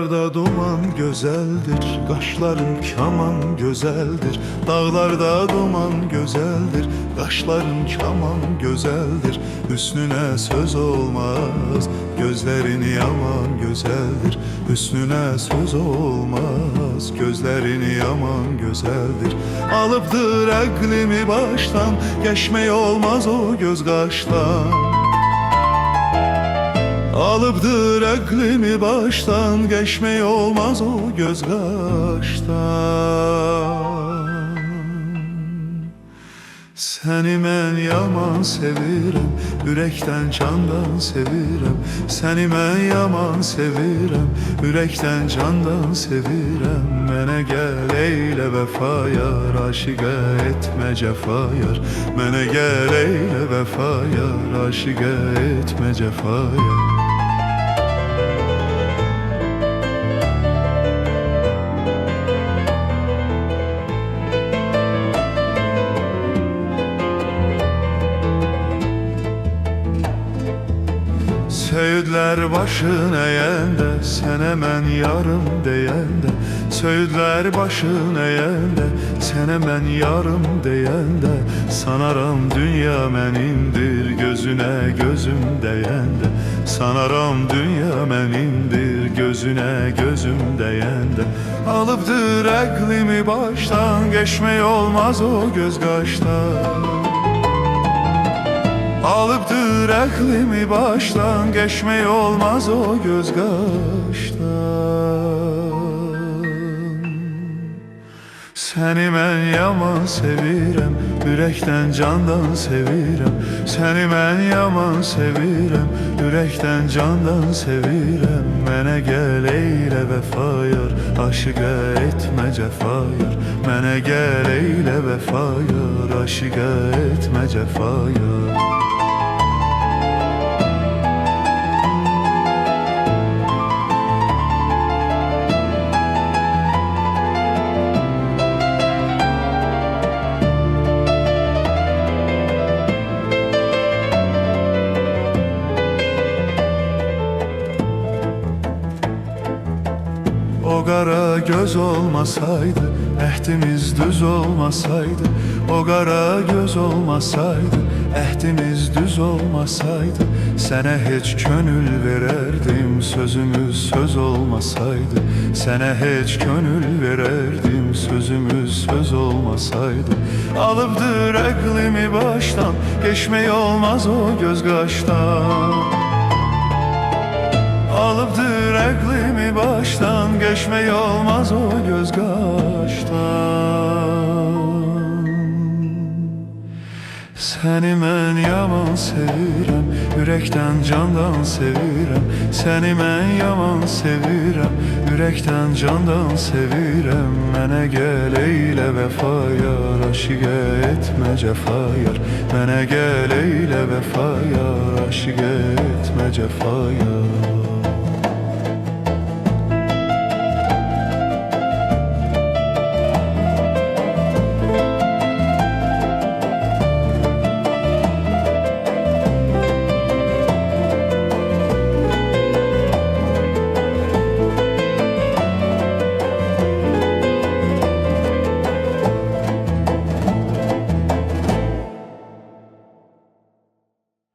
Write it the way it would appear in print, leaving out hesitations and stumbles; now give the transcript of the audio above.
Dağlarda duman gözeldir, qaşların kaman gözeldir. Dağlarda duman gözeldir, qaşların kaman gözeldir. Hüsnüne söz olmaz, gözlerini yaman gözeldir. Hüsnüne söz olmaz, gözlerini yaman gözeldir. Alıpdır əqlimi baştan, geçmək olmaz o göz qaşdan. Alıpdır əqlimi baştan, geçmək olmaz o göz qaşdan. Səni mən yaman sevirəm, ürəkdən candan sevirəm. Səni mən yaman sevirəm, ürəkdən candan sevirəm. Mənə gəl eylə vəfa yar, aşiqə etmə cəfa yar. Mənə gəl eylə vəfa yar, aşiqə etmə cəfa yar. Söğüdlər başın əyəndə, sənə mən yarım deyəndə. Söğüdlər başın əyəndə, sənə mən yarım deyəndə. Sanaram dünya mənimdir, gözünə gözüm dəyəndə. Sanaram dünya mənimdir, gözünə gözüm dəyəndə. Alıpdır əqlimi başdan, geçmək olmaz o göz qaşdan. Alıpdır əqlimi başdan, geçmək olmaz o göz qaşdan. Səni mən yaman sevirəm, ürəkdən candan sevirəm. Səni mən yaman sevirəm, ürəkdən candan sevirəm. Mənə gəl eylə vəfa yar, aşiqə etmə cəfa yar. Mənə gəl eylə vəfa yar, aşiqə etmə cəfa yar. O qara göz olmasaydı, əhdimiz düz olmasaydı. O qara göz olmasaydı, əhdimiz düz olmasaydı. Sənə heç könül verərdim, sözümüz söz olmasaydı. Sənə heç könül verərdim, sözümüz söz olmasaydı. Alıpdır əqlimi başdan, geçmək olmaz o göz qaşdan. Alıpdır əqlimi başdan, geçmək olmaz o göz qaşdan. Səni mən yaman sevirəm, ürəkdən candan sevirəm. Səni mən yaman sevirəm, ürəkdən candan sevirəm. Mənə gəl eylə vəfa yar, aşiqə etmə cəfa yar. Mənə gəl eylə vəfa yar, aşiqə etmə cəfa yar.